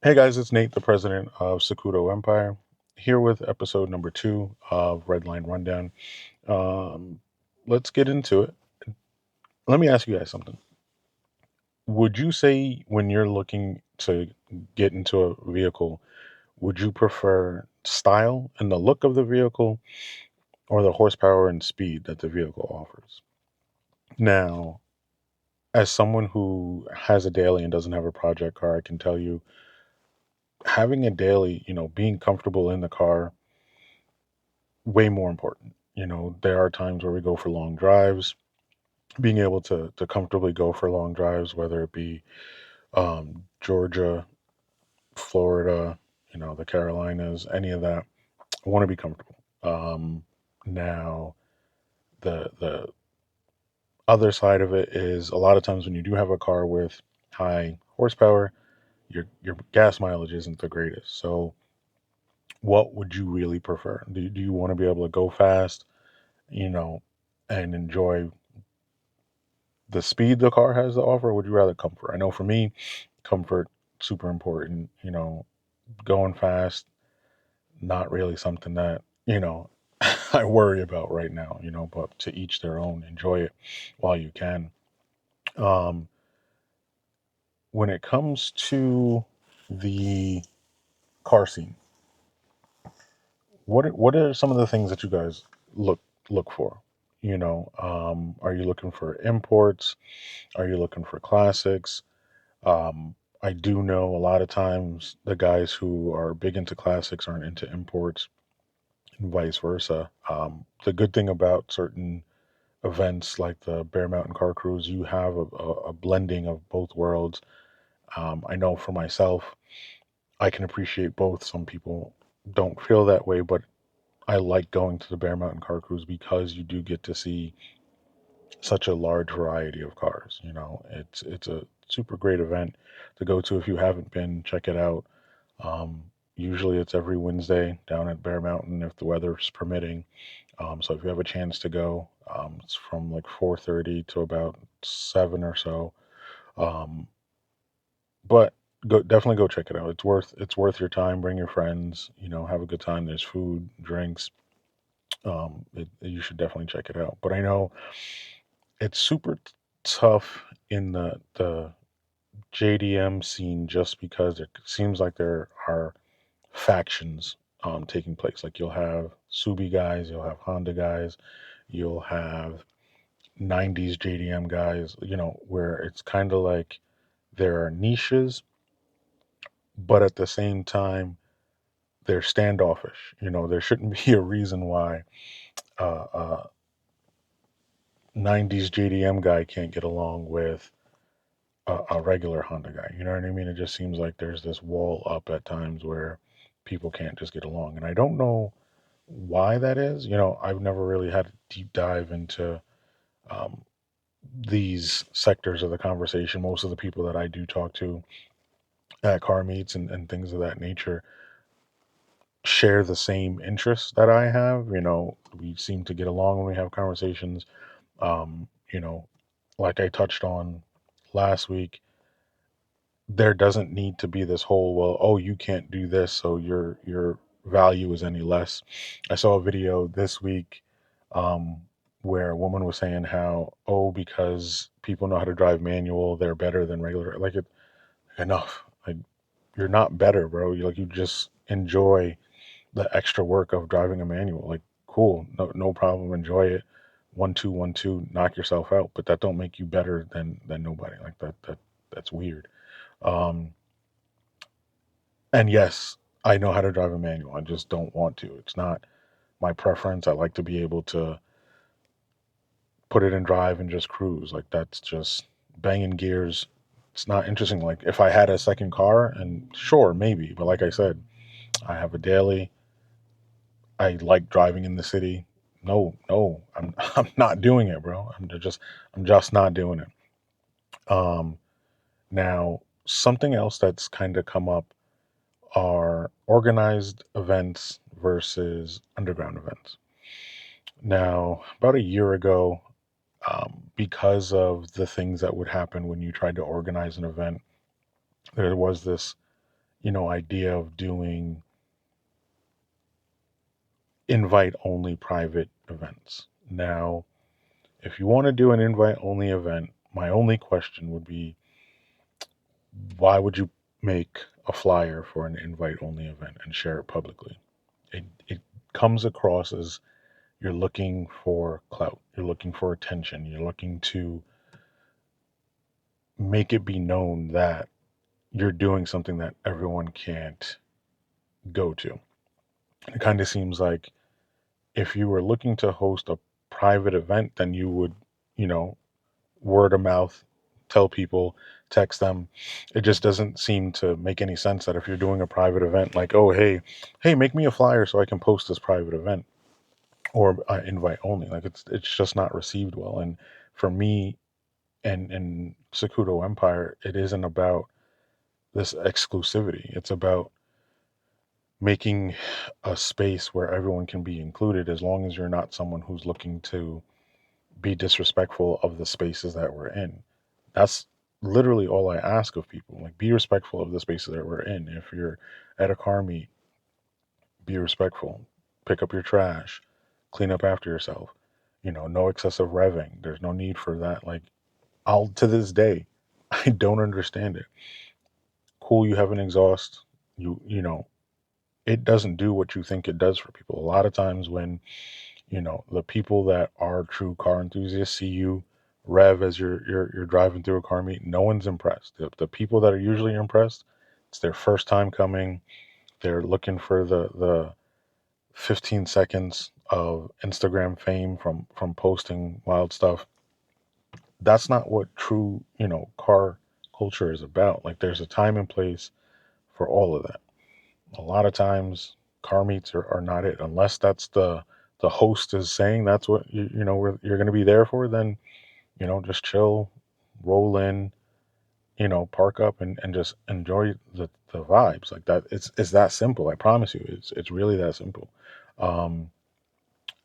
Hey guys, it's Nate, the president of Sokudo Empire, here with episode number 2 of Redline Rundown. Um, let's get into it. Let me ask you guys something. Would you say when you're looking to get into a vehicle, would you prefer style and the look of the vehicle or the horsepower and speed that the vehicle offers? Now, as someone who has a daily and doesn't have a project car, I can tell you having a daily, being comfortable in the car way more important. There are times where we go for long drives. Being able to comfortably go for long drives, whether it be Georgia, Florida, the Carolinas, any of that, I want to be comfortable. Now, the other side of it is a lot of times when you do have a car with high horsepower, your gas mileage isn't the greatest. So, what would you really prefer? Do you want to be able to go fast, you know, and enjoy the speed the car has to offer, or would you rather comfort? I know for me, comfort super important. Going fast, not really something that I worry about right now. But to each their own. Enjoy it while you can. Um, when it comes to the car scene, what are some of the things that you guys look for? Are you looking for imports? Are you looking for classics? I do know a lot of times the guys who are big into classics aren't into imports and vice versa. The good thing about certain events like the Bear Mountain Car Cruise, you have a blending of both worlds. I know for myself, I can appreciate both. Some people don't feel that way, but I like going to the Bear Mountain Car Cruise because you do get to see such a large variety of cars. It's a super great event to go to. If you haven't been, check it out. Usually it's every Wednesday down at Bear Mountain if the weather's permitting. So if you have a chance to go, it's from like 4:30 to about 7 or so. Um, but definitely go check it out. It's worth your time. Bring your friends. Have a good time. There's food, drinks. You should definitely check it out. But I know it's super tough in the JDM scene just because it seems like there are factions taking place. Like you'll have Subi guys, you'll have Honda guys, you'll have 90s JDM guys, where it's kind of like there are niches, but at the same time, they're standoffish. There shouldn't be a reason why a 90s JDM guy can't get along with a regular Honda guy. You know what I mean? It just seems like there's this wall up at times where people can't just get along. And I don't know why that is. I've never really had a deep dive into um, these sectors of the conversation. Most of the people that I do talk to at car meets and things of that nature share the same interests that I have. We seem to get along when we have conversations. Um, you know, like I touched on last week, there doesn't need to be this whole, well, oh, you can't do this, so your value is any less. I saw a video this week um, where a woman was saying how, oh, because people know how to drive manual, they're better than regular. Like, enough. Like, you're not better, bro. You just enjoy the extra work of driving a manual. Like, cool, no problem, enjoy it. 1 2 1 2, knock yourself out. But that don't make you better than nobody. Like that's weird. Um, and yes, I know how to drive a manual. I just don't want to. It's not my preference. I like to be able to put it in drive and just cruise. Like that's just banging gears. It's not interesting. Like if I had a second car, and sure, maybe, but like I said, I have a daily. I like driving in the city. No, no, I'm I'm not doing it, bro. I'm just not doing it. Um, Now something else that's kind of come up are organized events versus underground events. Now, about a year ago, because of the things that would happen when you tried to organize an event, there was this idea of doing invite only private events. Now, if you want to do an invite only event, my only question would be, why would you make a flyer for an invite only event and share it publicly? It comes across as you're looking for clout, you're looking for attention, you're looking to make it be known that you're doing something that everyone can't go to. It kind of seems like if you were looking to host a private event, then you would, you know, word of mouth, tell people, text them. It just doesn't seem to make any sense that if you're doing a private event, like, oh, hey, make me a flyer so I can post this private event, or invite only. Like it's just not received well. And for me and Sokudo Empire, it isn't about this exclusivity. It's about making a space where everyone can be included, as long as you're not someone who's looking to be disrespectful of the spaces that we're in. That's literally all I ask of people. Like, be respectful of the spaces that we're in. If you're at a car meet, be respectful. Pick up your trash, clean up after yourself. No excessive revving. There's no need for that. Like, I'll to this day, I don't understand it. Cool, you have an exhaust. It doesn't do what you think it does for people. A lot of times when the people that are true car enthusiasts see you rev as you're driving through a car meet, no one's impressed. The people that are usually impressed, it's their first time coming. They're looking for the 15 seconds of Instagram fame from posting wild stuff. That's not what true car culture is about. Like, there's a time and place for all of that. A lot of times car meets are not it, unless that's the host is saying that's what you're going to be there for. Then just chill, roll in, park up, and just enjoy the vibes. Like that, it's that simple. I promise you, it's really that simple. um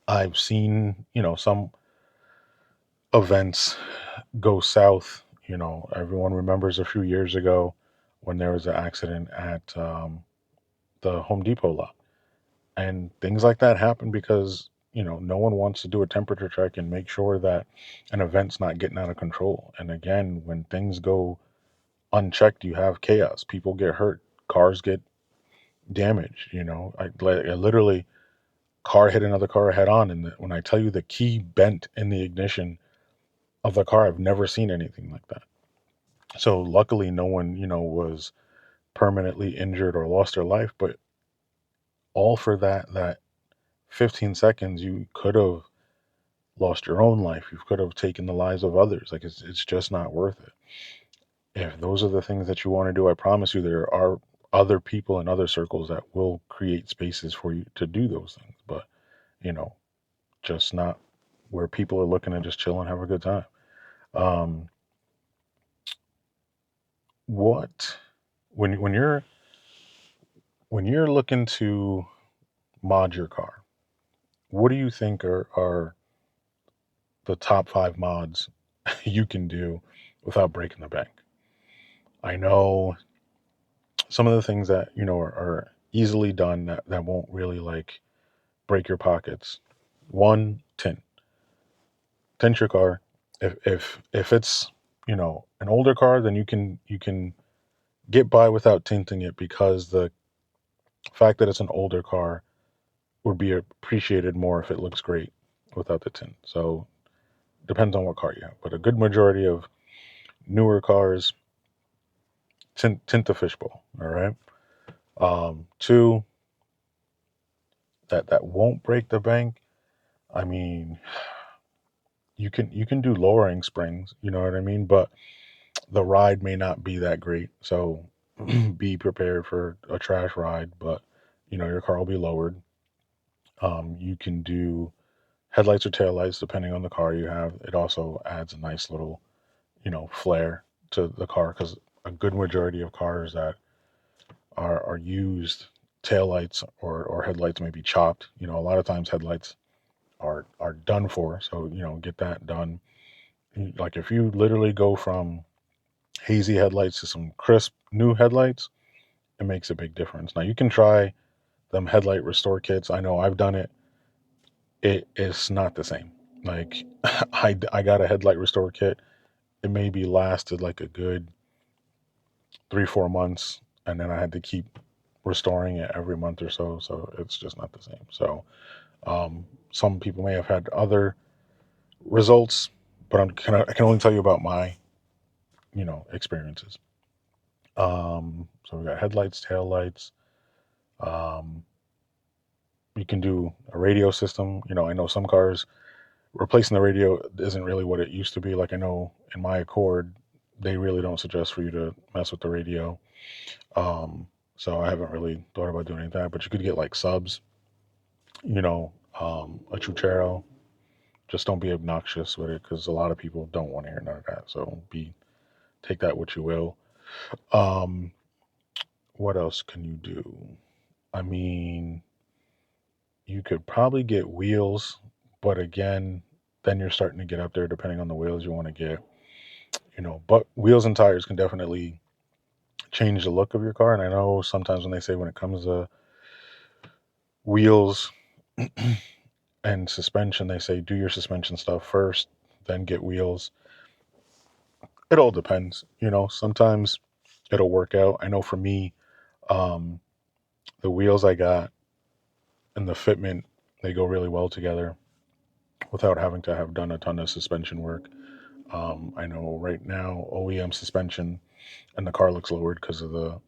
I've seen some events go south. Everyone remembers a few years ago when there was an accident at the Home Depot lot. And things like that happen because no one wants to do a temperature check and make sure that an event's not getting out of control. And again, when things go unchecked, you have chaos. People get hurt, cars get damaged. I literally, car hit another car head on, and when I tell you the key bent in the ignition of the car, I've never seen anything like that. So luckily, no one was permanently injured or lost their life, but all for that 15 seconds, you could have lost your own life. You could have taken the lives of others. Like, it's just not worth it. If those are the things that you want to do, I promise you there are other people in other circles that will create spaces for you to do those things. But, you know, just not where people are looking to just chill and have a good time. Um, what when you're looking to mod your car, what do you think are the top 5 mods you can do without breaking the bank? I know some of the things that are easily done that won't really like break your pockets. One, tint your car. If it's an older car, then you can get by without tinting it, because the fact that it's an older car would be appreciated more if it looks great without the tint. So depends on what car you have, but a good majority of newer cars, tint the fishbowl. All right. Two, that won't break the bank. I mean, you can do lowering springs, you know what I mean? But the ride may not be that great. So be prepared for a trash ride, but your car will be lowered. You can do headlights or taillights depending on the car you have. It also adds a nice little, flair to the car, because a good majority of cars that are used, taillights or headlights may be chopped. A lot of times headlights are done for, so get that done. Like, if you literally go from hazy headlights to some crisp new headlights, it makes a big difference. Now you can try them headlight restore kits. I know I've done it. It is not the same. Like I got a headlight restore kit. It maybe lasted like a good 3 4 months, and then I had to keep restoring it every month or so. So it's just not the same. So some people may have had other results, but I can only tell you about my experiences. So we got headlights, tail lights. Um, you can do a radio system. I know some cars replacing the radio isn't really what it used to be. Like I know in my Accord, they really don't suggest for you to mess with the radio. So I haven't really thought about doing that. But you could get like subs, a Chuchero. Just don't be obnoxious with it because a lot of people don't want to hear none of that. So take that what you will. Um, what else can you do? I mean, you could probably get wheels, but again, then you're starting to get up there depending on the wheels you want to get. But wheels and tires can definitely change the look of your car. And I know sometimes when they say when it comes to wheels and suspension, they say do your suspension stuff first, then get wheels. It all depends. Sometimes it'll work out. I know for me, um, the wheels I got and the fitment, they go really well together without having to have done a ton of suspension work. I know right now OEM suspension and the car looks lowered because of the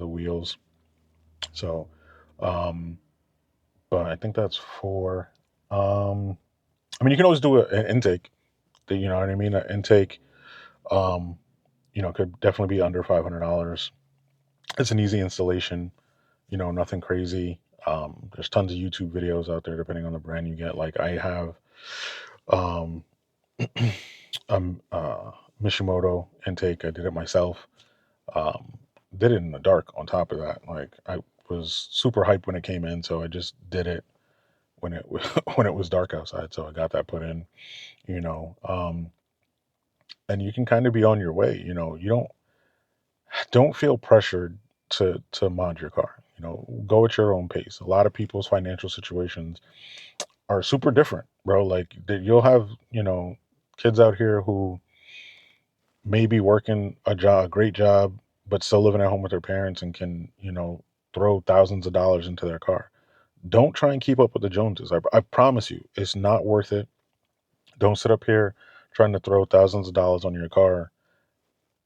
wheels. So, um, but I think that's four. I mean, you can always do an intake. You know what I mean? An intake, um, could definitely be under $500. It's an easy installation. Nothing crazy. There's tons of YouTube videos out there, depending on the brand you get. Like I have, um, Mishimoto intake. I did it myself. Um, did it in the dark. On top of that, like I was super hyped when it came in, so I just did it when it when it was dark outside. So I got that put in. You know, um, and you can kind of be on your way. You don't feel pressured to mod your car. Go at your own pace. A lot of people's financial situations are super different, bro. Like you'll have kids out here who may be working a great job, but still living at home with their parents and can throw thousands of dollars into their car. Don't try and keep up with the Joneses. I promise you, it's not worth it. Don't sit up here trying to throw thousands of dollars on your car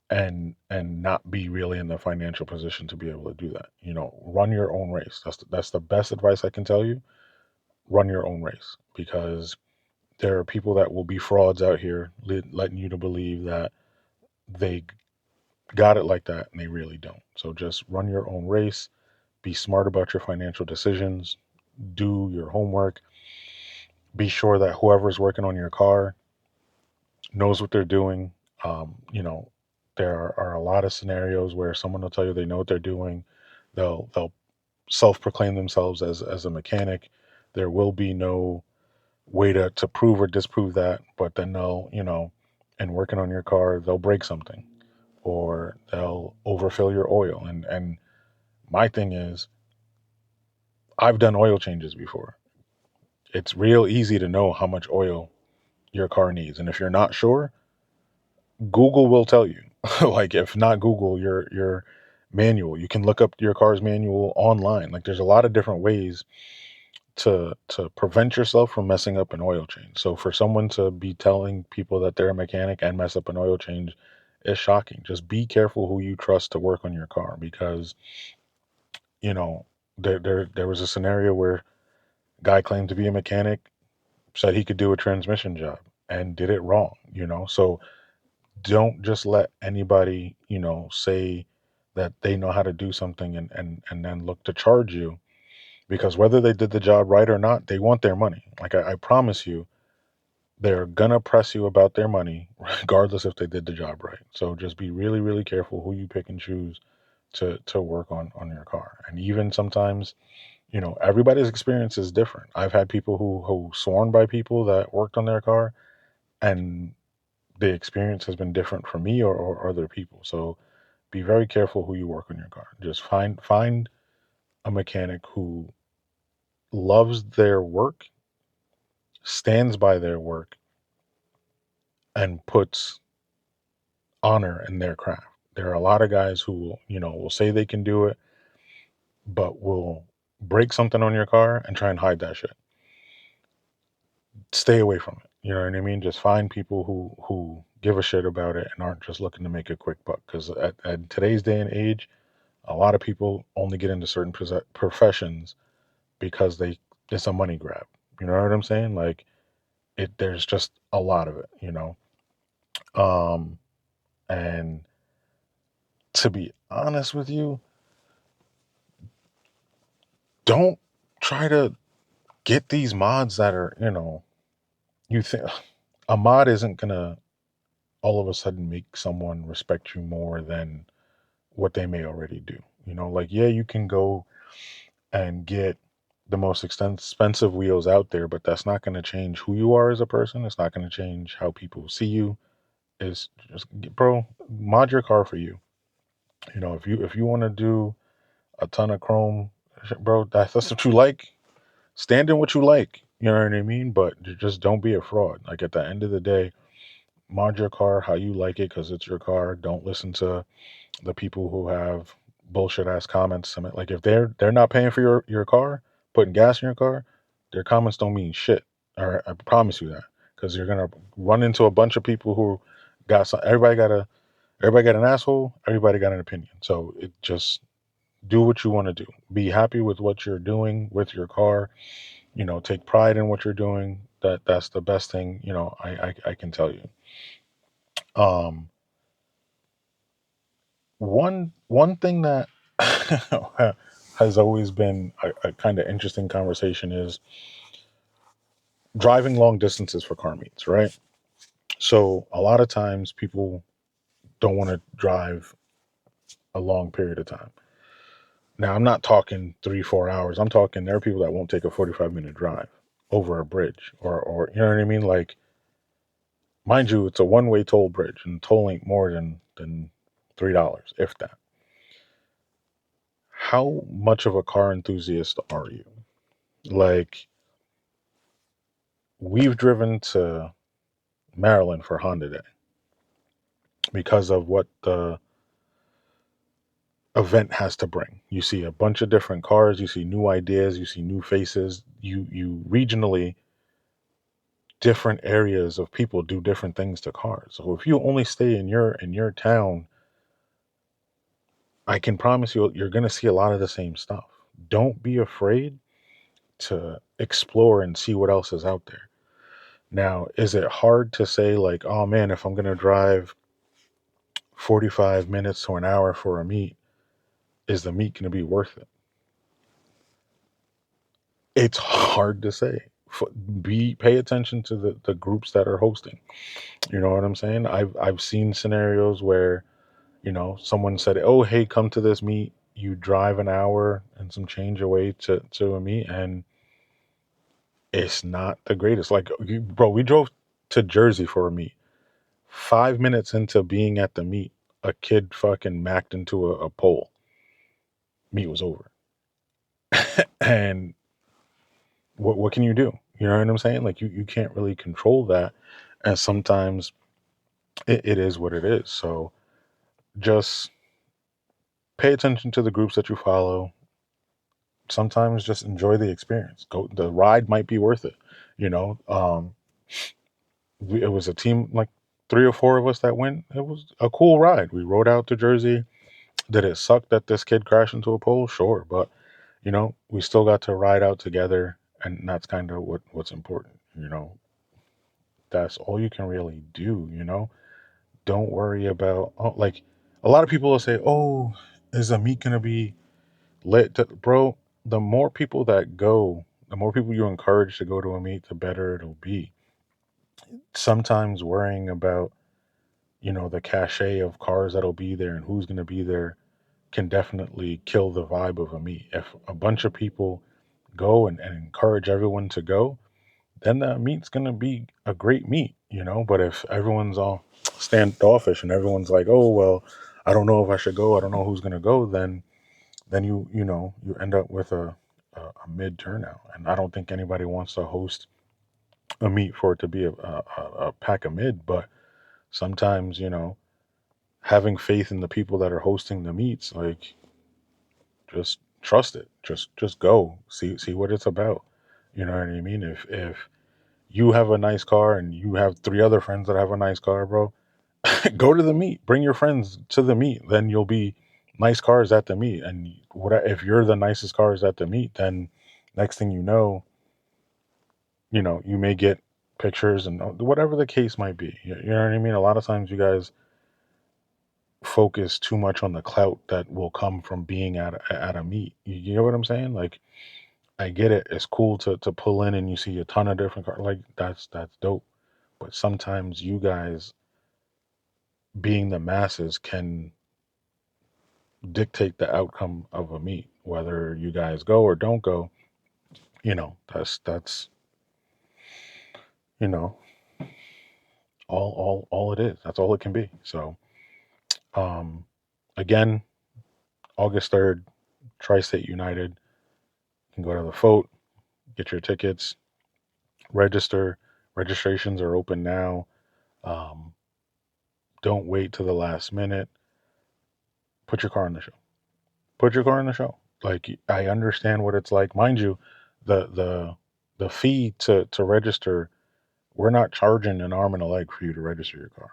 and not be really in the financial position to be able to do that. Run your own race. That's the best advice I can tell you. Run your own race because there are people that will be frauds out here letting you to believe that they got it like that and they really don't. So just run your own race. Be smart about your financial decisions. Do your homework. Be sure that whoever's working on your car knows what they're doing. There are a lot of scenarios where someone will tell you they know what they're doing. They'll self-proclaim themselves as a mechanic. There will be no way to prove or disprove that, but then they'll, and working on your car, they'll break something or they'll overfill your oil. And my thing is, I've done oil changes before. It's real easy to know how much oil your car needs. And if you're not sure, Google will tell you. Like if not Google, your manual. You can look up your car's manual online. Like there's a lot of different ways to prevent yourself from messing up an oil change. So for someone to be telling people that they're a mechanic and mess up an oil change is shocking. Just be careful who you trust to work on your car because you know there was a scenario where guy claimed to be a mechanic, said he could do a transmission job and did it wrong. So don't just let anybody say that they know how to do something and then look to charge you because whether they did the job right or not, they want their money. Like I promise you, they're gonna press you about their money, regardless if they did the job right. So just be really, really careful who you pick and choose to work on your car. And even sometimes, everybody's experience is different. I've had people who sworn by people that worked on their car, and the experience has been different for me or other people. So be very careful who you work on your car. Just find a mechanic who loves their work, stands by their work, and puts honor in their craft. There are a lot of guys who will say they can do it, but will break something on your car and try and hide that shit. Stay away from it. You know what I mean? Just find people who give a shit about it and aren't just looking to make a quick buck. Because at today's day and age, a lot of people only get into certain professions because it's a money grab. You know what I'm saying? Like there's just a lot of it. Um, and to be honest with you, don't try to get these mods that are, you think a mod isn't gonna all of a sudden make someone respect you more than what they may already do. Like, yeah, you can go and get the most expensive wheels out there, but that's not going to change who you are as a person. It's not going to change how people see you. Is just, bro, mod your car for you. If you want to do a ton of chrome, bro, that's what you like. Stand in what you like. You know what I mean? But just don't be a fraud. Like at the end of the day, mod your car how you like it because it's your car. Don't listen to the people who have bullshit ass comments. Like if they're not paying for your car, putting gas in your car, their comments don't mean shit. All right, I promise you that, because you're gonna run into a bunch of people who got some. Everybody got an asshole. Everybody got an opinion. So it just do what you want to do. Be happy with what you're doing with your car. Take pride in what you're doing. That's the best thing. I can tell you. Um, one thing that has always been a kind of interesting conversation is driving long distances for car meets, right? So a lot of times people don't want to drive a long period of time. Now I'm not talking 3-4 hours. I'm talking there are people that won't take a 45-minute drive over a bridge or you know what I mean? Like, mind you, it's a one-way toll bridge and toll ain't more than $3, if that. How much of a car enthusiast are you? Like, we've driven to Maryland for Honda Day because of what the event has to bring. You see a bunch of different cars, you see new ideas, you see new faces. You regionally, different areas of people do different things to cars. So if you only stay in your town, I can promise you're going to see a lot of the same stuff. Don't be afraid to explore and see what else is out there. Now, is it hard to say, like, oh man, if I'm going to drive 45 minutes to an hour for a meet, is the meet going to be worth it? It's hard to say. Pay attention to the groups that are hosting. You know what I'm saying? I've seen scenarios where, someone said, "Oh, hey, come to this meet." You drive an hour and some change away to a meet, and it's not the greatest. Like, bro, we drove to Jersey for a meet. 5 minutes into being at the meet, a kid fucking macked into a pole. Meet was over. And what can you do? You know what I'm saying? Like you can't really control that. And sometimes it is what it is. So just pay attention to the groups that you follow. Sometimes just enjoy the experience. The ride might be worth it. You know, it was a team, like 3 or 4 of us that went. It was a cool ride. We rode out to Jersey. Did it suck that this kid crashed into a pole? Sure, but we still got to ride out together, and that's kind of what's important. That's all you can really do. Don't worry about, like, a lot of people will say, "Oh, is the meet gonna be lit?" Bro, the more people that go, the more people you encourage to go to a meet, the better it'll be. Sometimes worrying about the cachet of cars that'll be there and who's gonna be there can definitely kill the vibe of a meet. If a bunch of people go and encourage everyone to go, then that meet's gonna be a great meet. But if everyone's all standoffish and everyone's like, "Oh well, I don't know if I should go, I don't know who's going to go, then you end up with a mid turnout. And I don't think anybody wants to host a meet for it to be a pack of mid, but sometimes, having faith in the people that are hosting the meets, like, just trust it. Just go. See what it's about. You know what I mean? If you have a nice car and you have three other friends that have a nice car, bro, go to the meet. Bring your friends to the meet. Then you'll be nice cars at the meet. And what if you're the nicest cars at the meet? Then next thing you may get pictures and whatever the case might be. You know what I mean? A lot of times you guys focus too much on the clout that will come from being at a meet. You know what I'm saying? Like, I get it. It's cool to pull in and you see a ton of different cars. Like, that's dope. But sometimes you guys being the masses can dictate the outcome of a meet, whether you guys go or don't go. That's you know all it is. That's all it can be. So, um, again, August 3rd, Tri-State United. You can go to the Foat, get your tickets, register. Registrations are open now. Um, don't wait to the last minute. Put your car in the show. Put your car in the show. Like, I understand what it's like. Mind you, the fee to register, we're not charging an arm and a leg for you to register your car.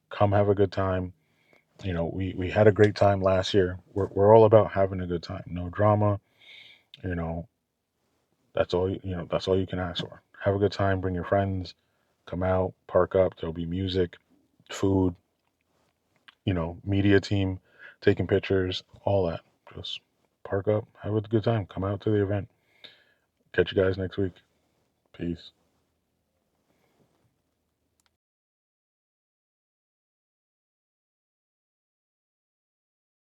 Come have a good time. We had a great time last year. We're all about having a good time. No drama. You know, that's all you can ask for. Have a good time, bring your friends, come out, park up. There'll be music, food, media team taking pictures, all that. Just park up, have a good time, come out to the event. Catch you guys next week. Peace.